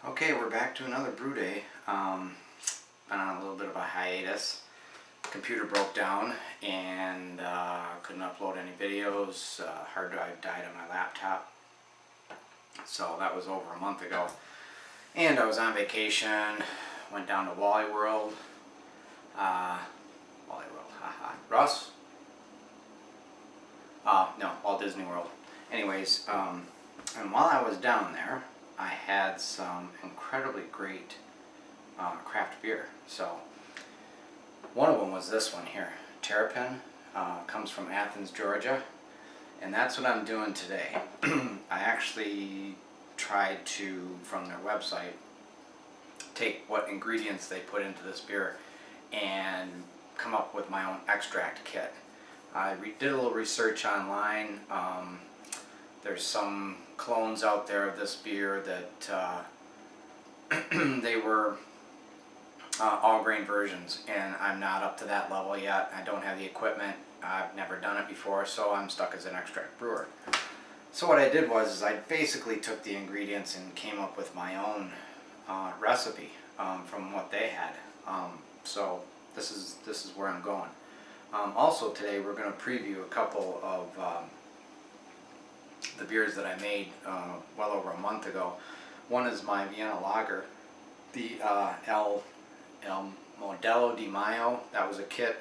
Okay, we're back to another brew day. Been on a little bit of a hiatus. Computer broke down and couldn't upload any videos. Hard drive died on my laptop. So that was over a month ago. And I was on vacation, went down to Wally World. Haha. Russ? No, Walt Disney World. Anyways, and while I was down there, I had some incredibly great craft beer. So one of them was this one here, Terripin. Comes from Athens, Georgia, and that's what I'm doing today. I actually tried to, from their website, take what ingredients they put into this beer and come up with my own extract kit. I did a little research online. There's some clones out there of this beer that they were all grain versions, and I'm not up to that level yet. I don't have the equipment. I've never done it before, so I'm stuck as an extract brewer. So what I did was I basically took the ingredients and came up with my own recipe from what they had. So this is where I'm going. Also today we're going to preview a couple of the beers that I made well over a month ago. One is my Vienna lager, the Modelo di Mayo. That was a kit.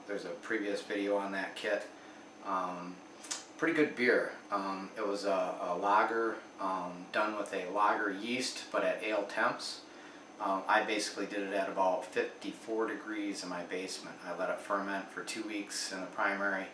There's a previous video on that kit. Pretty good beer. It was a lager done with a lager yeast, but at ale temps. I basically did it at about 54 degrees in my basement. I let it ferment for 2 weeks in the primary,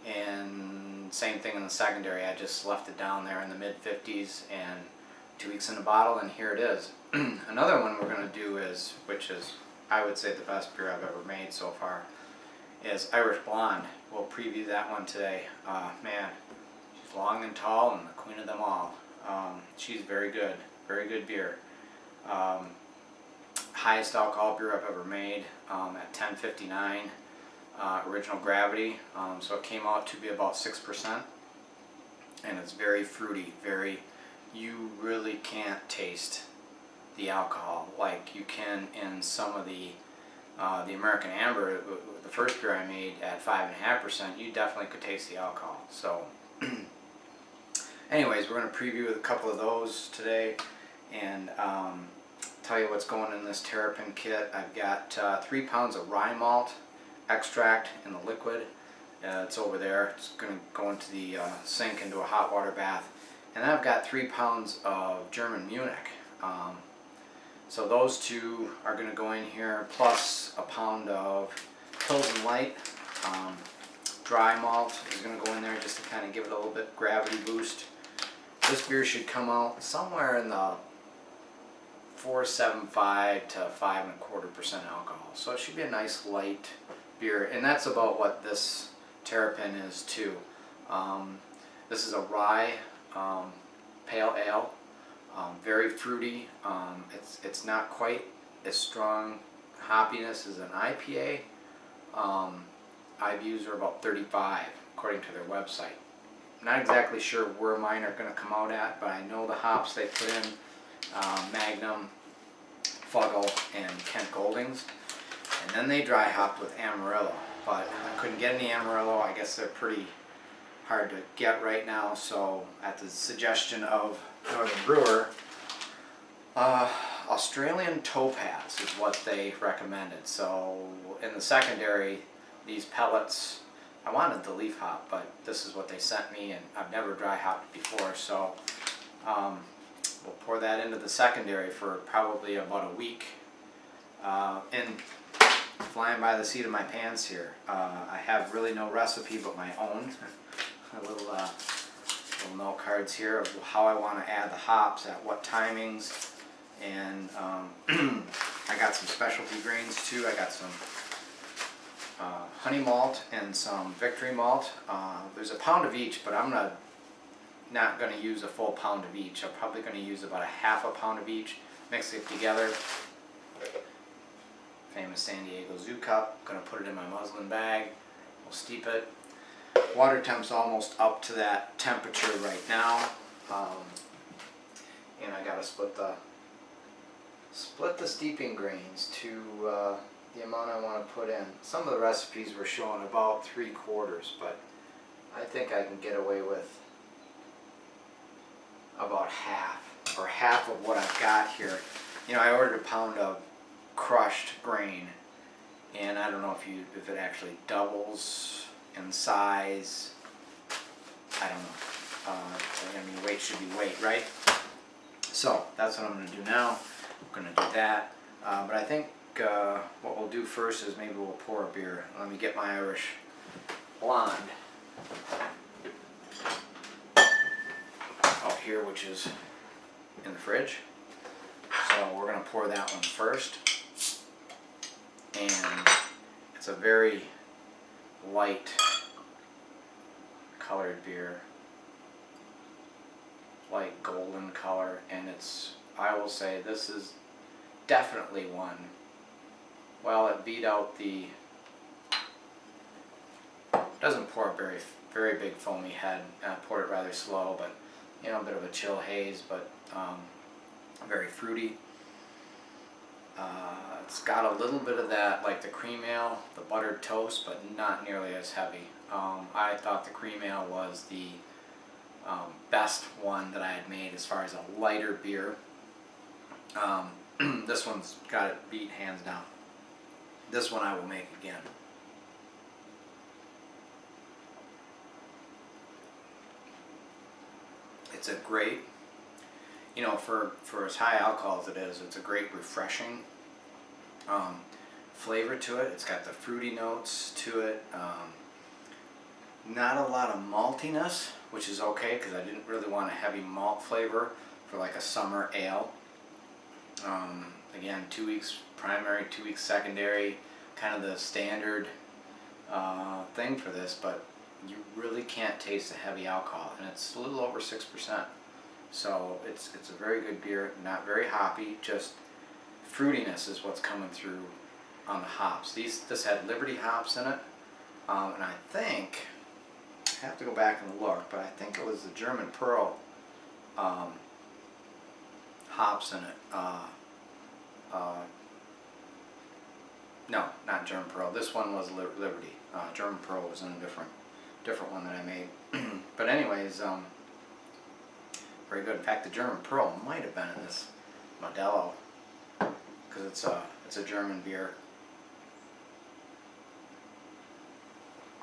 and same thing in the secondary. I just left it down there in the mid-50s and 2 weeks in the bottle, and here it is. Another one we're going to do is, which is I would say the best beer I've ever made so far, is Irish Blonde. We'll preview that one today. Man, she's long and tall and the queen of them all. She's very good beer. Highest alcohol beer I've ever made at 10.59 original gravity. So it came out to be about 6%, and it's very fruity. You really can't taste the alcohol like you can in some of the American Amber. The first beer I made at 5.5%, you definitely could taste the alcohol. So anyways, we're going to preview a couple of those today and tell you what's going in this Terripin kit. I've got 3 pounds of rye malt extract in the liquid. It's over there. It's going to go into the sink into a hot water bath. And then I've got 3 pounds of German Munich. So those two are going to go in here, plus a pound of Pilsen Light. Dry malt is going to go in there just to kind of give it a little bit gravity boost. This beer should come out somewhere in the 4.75 to 5.25% alcohol. So it should be a nice light beer, and that's about what this Terripin is too. This is a rye pale ale, very fruity. It's not quite as strong hoppiness as an IPA. IBUs are about 35 according to their website. I'm not exactly sure where mine are going to come out at, but I know the hops they put in, Magnum, Fuggle, and Kent Goldings, and then they dry hopped with Amarillo, but I couldn't get any Amarillo. I guess they're pretty hard to get right now, so at the suggestion of Northern Brewer, Australian Topaz is what they recommended. So in the secondary, these pellets, I wanted the leaf hop, but this is what they sent me, and I've never dry hopped before, so we'll pour that into the secondary for probably about a week. And flying by the seat of my pants here, I have really no recipe but my own. little note cards here of how I want to add the hops, at what timings, and I got some specialty grains too. I got some honey malt and some victory malt. There's a pound of each, but I'm not going to use a full pound of each. I'm probably going to use about a half a pound of each, mix it together. Famous San Diego Zoo cup. Going to put it in my muslin bag. We'll steep it. Water temp's almost up to that temperature right now. And I got to split the steeping grains to the amount I want to put in. Some of the recipes were showing about 3/4, but I think I can get away with about half, or half of what I've got here. You know, I ordered a pound of crushed grain, and I don't know if it actually doubles in size. I don't know. I mean, weight should be weight, right? So that's what I'm going to do now. I'm going to do that. But I think what we'll do first is maybe we'll pour a beer. Let me get my Irish blonde out here, which is in the fridge. So we're going to pour that one first. And it's a very light colored beer. Light golden color, and I will say this is definitely one. Well, it beat out the, doesn't pour a very big foamy head. I poured it rather slow, but you know, a bit of a chill haze, but very fruity. It's got a little bit of that, like the cream ale, the buttered toast, but not nearly as heavy. I thought the cream ale was the best one that I had made as far as a lighter beer. This one's got it beat hands down. This one I will make again. It's a great, you know, for as high alcohol as it is, it's a great refreshing flavor to it. It's got the fruity notes to it. Not a lot of maltiness, which is okay because I didn't really want a heavy malt flavor for like a summer ale. Again, 2 weeks primary, 2 weeks secondary, kind of the standard thing for this, but you really can't taste the heavy alcohol, and it's a little over 6%. So it's a very good beer, not very hoppy, just fruitiness is what's coming through on the hops. This had Liberty hops in it, and I think, I have to go back and look, but I think it was the German Pearl hops in it. No, not German Pearl. This one was Liberty. German Pearl was in a different one that I made. But anyways, very good. In fact, the German Pearl might have been in this Modelo, because it's a German beer.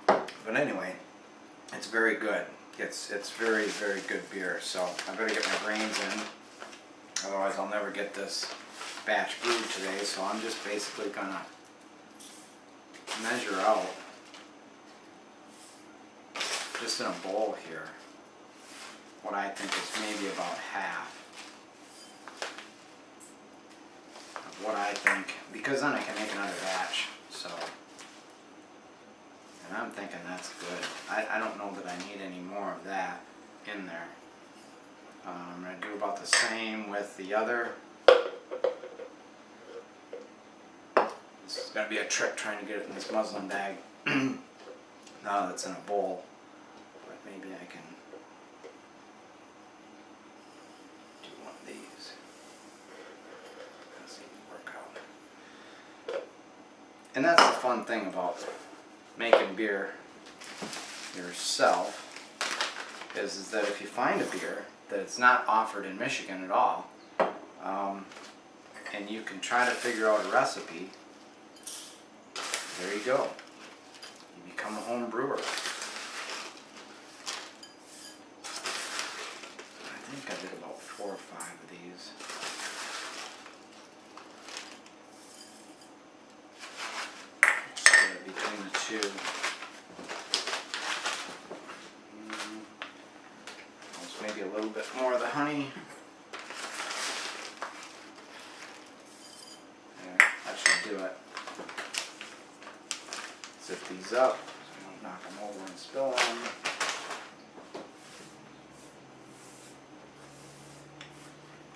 But anyway, it's very good. It's very, very good beer. So I better get my grains in, otherwise I'll never get this batch brewed today. So I'm just basically gonna measure out, just in a bowl here, what I think is maybe about half of what I think, because then I can make another batch. So, and I'm thinking that's good. I don't know that I need any more of that in there. I'm going to do about the same with the other. This is going to be a trick trying to get it in this muslin bag now that it's in a bowl. But maybe I can do one of these. Let's see it work out. And that's the fun thing about making beer yourself, is that if you find a beer that it's not offered in Michigan at all, and you can try to figure out a recipe, there you go. You become a home brewer. I think I did about 4 or 5 of these. Split it between the two. Maybe a little bit more of the honey. There, that should do it. Zip these up so I don't knock them over and spill them.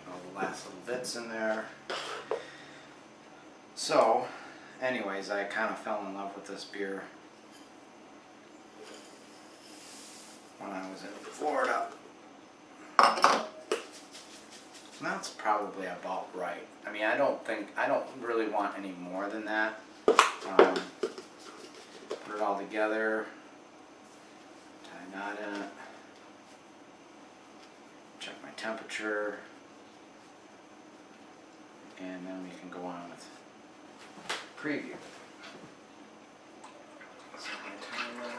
All the last little bits in there. So, anyways, I kind of fell in love with this beer when I was in Florida. That's probably about right. I mean, I don't really want any more than that. Put it all together, tie a knot in it, check my temperature, and then we can go on with preview. Set my timer.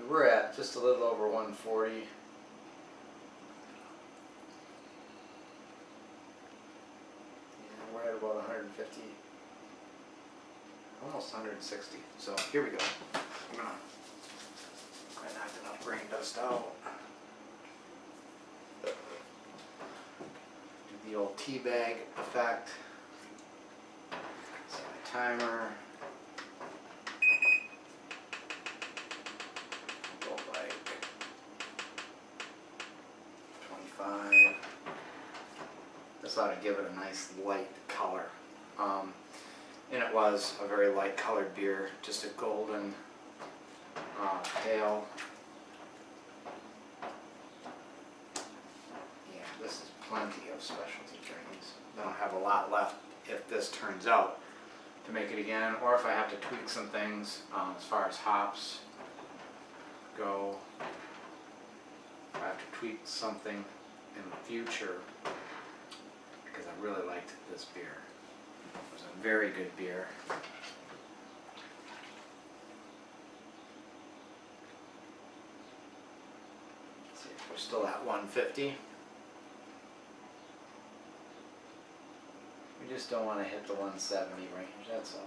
We're at just a little over 140. And we're at about 150, almost 160. So here we go. I'm gonna knock enough grain dust out. Do the old tea bag effect. Set my timer. Go like 25. This ought to give it a nice light color. And it was a very light colored beer, just a golden pale. Yeah, this is plenty of specialty grains. I don't have a lot left if this turns out to make it again, or if I have to tweak some things as far as hops go. If I have to tweak something in the future, because I really liked this beer. It was a very good beer. Let's see if we're still at 150. We just don't want to hit the 170 range, that's all.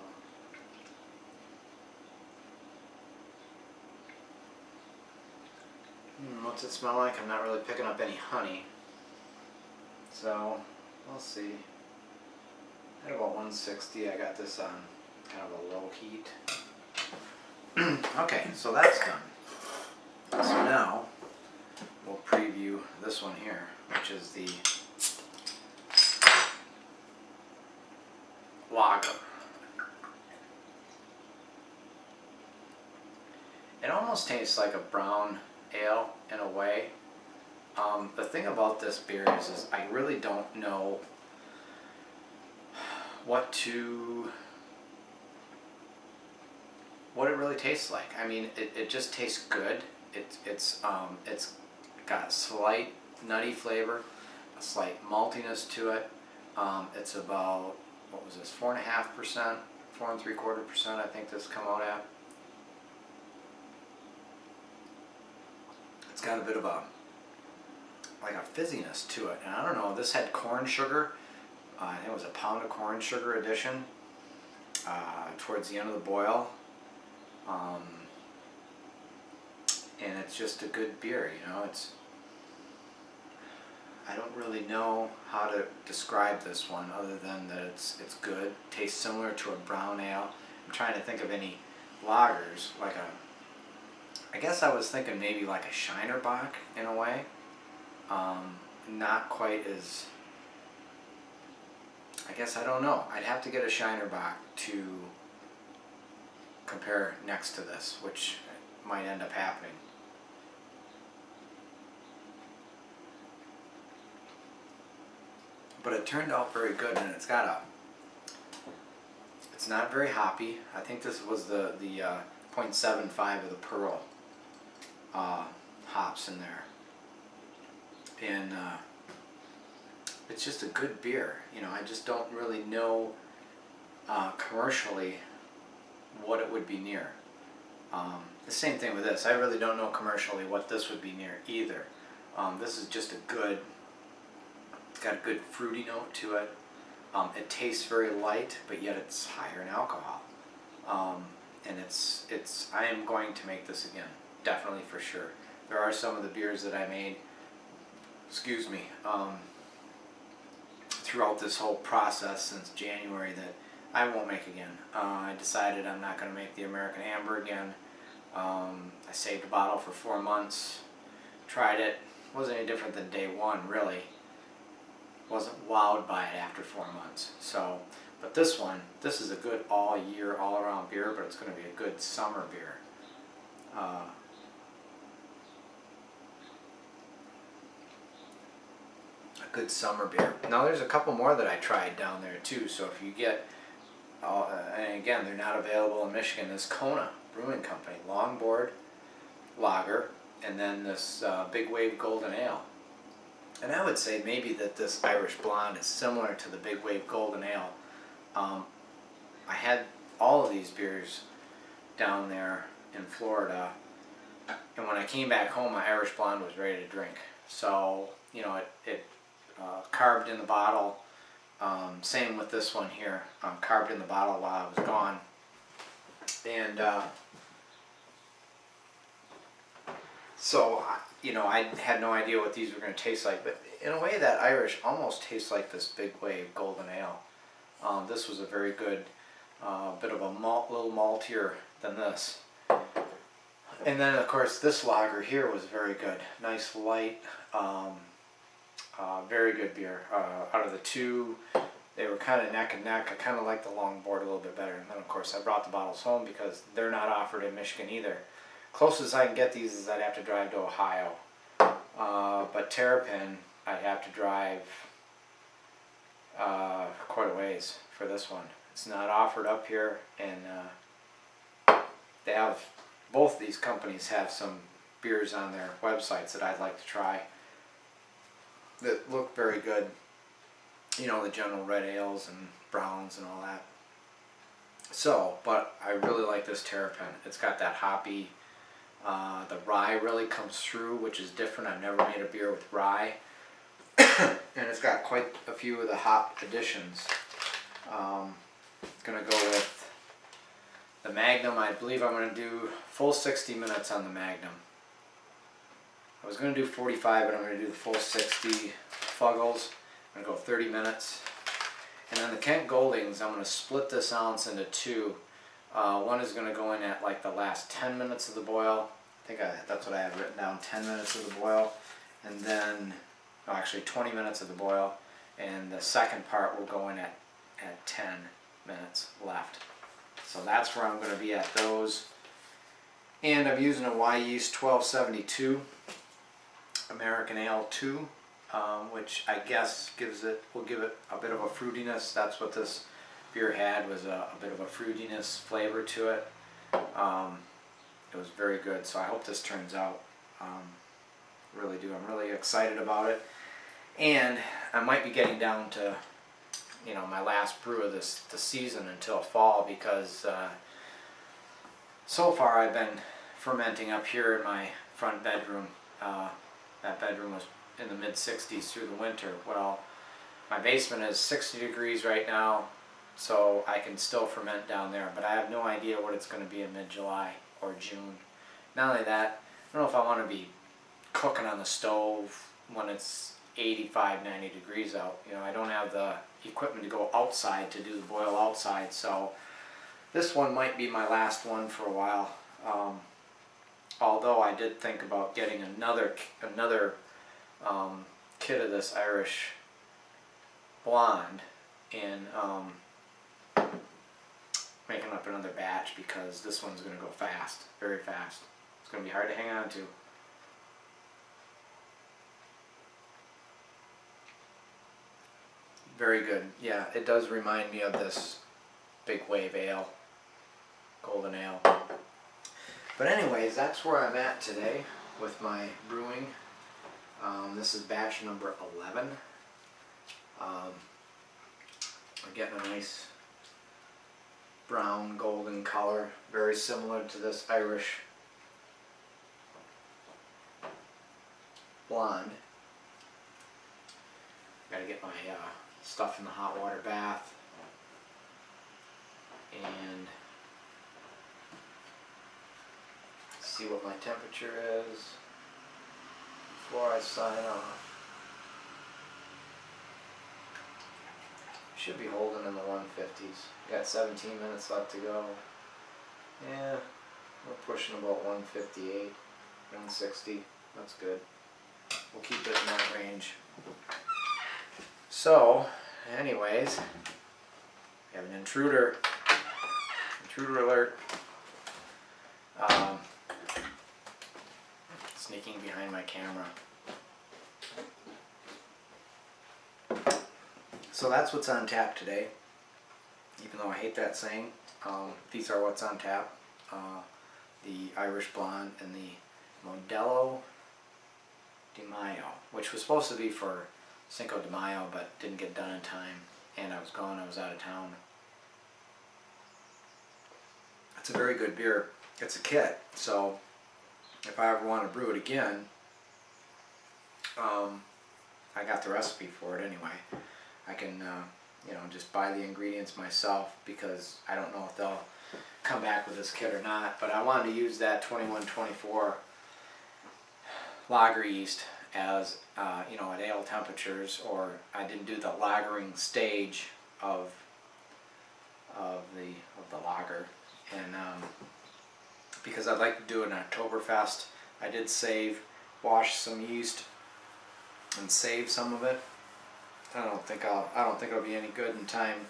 What's it smell like? I'm not really picking up any honey. So, we'll see. At about 160, I got this on kind of a low heat. Okay, so that's done. So now, we'll preview this one here, which is the lager. It almost tastes like a brown ale in a way. The thing about this beer is I really don't know what it really tastes like. I mean, it just tastes good. It's got a slight nutty flavor, a slight maltiness to it. It's about, what was this, 4.5%, 4.75%, I think this come out at. It's got a bit of a, like a fizziness to it, and I don't know, this had corn sugar. I think it was a pound of corn sugar addition towards the end of the boil. And it's just a good beer, you know. I don't really know how to describe this one other than that it's good. Tastes similar to a brown ale. I'm trying to think of any lagers, like I guess I was thinking maybe like a Shinerbach in a way. Not quite as, I guess, I don't know. I'd have to get a Shinerbach to compare next to this, which might end up happening. But it turned out very good, and it's not very hoppy. I think this was the 0.75 of the Pearl hops in there. And it's just a good beer. You know, I just don't really know commercially what it would be near. The same thing with this. I really don't know commercially what this would be near either. This is just it's got a good fruity note to it. It tastes very light, but yet it's higher in alcohol. And I am going to make this again, definitely, for sure. There are some of the beers that I made, throughout this whole process since January that I won't make again. I decided I'm not going to make the American Amber again. I saved a bottle for 4 months, tried it, wasn't any different than day one, really. Wasn't wowed by it after 4 months. So, but this is a good all year, all around beer, but it's going to be a good summer beer. Good summer beer. Now there's a couple more that I tried down there too. So if you get, and again, they're not available in Michigan. This Kona Brewing Company, Longboard Lager, and then this Big Wave Golden Ale. And I would say maybe that this Irish Blonde is similar to the Big Wave Golden Ale. I had all of these beers down there in Florida, and when I came back home, my Irish Blonde was ready to drink. So, you know, it carved in the bottle. Same with this one here, carved in the bottle while I was gone. And so, you know, I had no idea what these were going to taste like, but in a way that Irish almost tastes like this Big Wave Golden Ale. This was a very good, bit of a little maltier than this. And then of course this lager here was very good. Nice light, very good beer. Out of the two, they were kind of neck and neck. I kind of like the Longboard a little bit better. And then of course I brought the bottles home because they're not offered in Michigan either. Closest I can get these is I'd have to drive to Ohio. But Terrapin, I'd have to drive quite a ways for this one. It's not offered up here, and they have, both these companies have some beers on their websites that I'd like to try that look very good. You know, the general red ales and browns and all that. So, but I really like this Terrapin. It's got that hoppy, the rye really comes through, which is different. I've never made a beer with rye. And it's got quite a few of the hop additions. Gonna go with the Magnum. I believe I'm gonna do full 60 minutes on the Magnum. I was gonna do 45, but I'm gonna do the full 60 Fuggles. I'm gonna go 30 minutes. And then the Kent Goldings, I'm gonna split this ounce into two. One is gonna go in at like the last 10 minutes of the boil. I think that's what I have written down, 10 minutes of the boil. And then, no, actually 20 minutes of the boil. And the second part will go in at 10 minutes left. So that's where I'm going to be at those. And I'm using a Y Yeast 1272 American Ale 2, which I guess will give it a bit of a fruitiness. That's what this beer had, was a bit of a fruitiness flavor to it. It was very good, so I hope this turns out. Really do. I'm really excited about it. And I might be getting down to, you know, my last brew of the season until fall, because so far I've been fermenting up here in my front bedroom. That bedroom was in the mid-60s through the winter. Well, my basement is 60 degrees right now, so I can still ferment down there, but I have no idea what it's going to be in mid-July or June. Not only that, I don't know if I want to be cooking on the stove when it's 85, 90 degrees out. You know, I don't have the equipment to go outside to do the boil outside, so this one might be my last one for a while. Although I did think about getting another kit of this Irish Blonde and making up another batch, because this one's going to go fast, very fast. It's going to be hard to hang on to. Very good. Yeah, it does remind me of this Big Wave Ale, Golden Ale. But anyways, that's where I'm at today with my brewing. This is batch number 11. I'm getting a nice brown golden color, very similar to this Irish Blonde. Gotta get my stuff in the hot water bath and see what my temperature is before I sign off. Should be holding in the 150s. Got 17 minutes left to go. Yeah, we're pushing about 158, 160. That's good. We'll keep it in that range. So, anyways, we have an intruder alert. Sneaking behind my camera. So that's what's on tap today. Even though I hate that saying, these are what's on tap. The Irish Blonde and the Modelo de Mayo, which was supposed to be for Cinco de Mayo, but didn't get done in time, and I was gone, I was out of town. It's a very good beer. It's a kit, so if I ever want to brew it again, I got the recipe for it anyway. I can just buy the ingredients myself, because I don't know if they'll come back with this kit or not, but I wanted to use that 2124 lager yeast as at ale temperatures, or I didn't do the lagering stage of the lager, and because I'd like to do an Oktoberfest. I did wash some yeast and save some of it. I don't think it'll be any good in time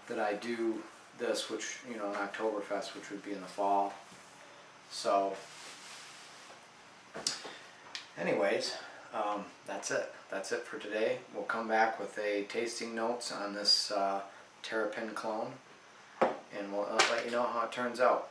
that I do this, which an Oktoberfest, which would be in the fall. So anyways, that's it for today. We'll come back with a tasting notes on this Terrapin clone, and we'll let you know how it turns out.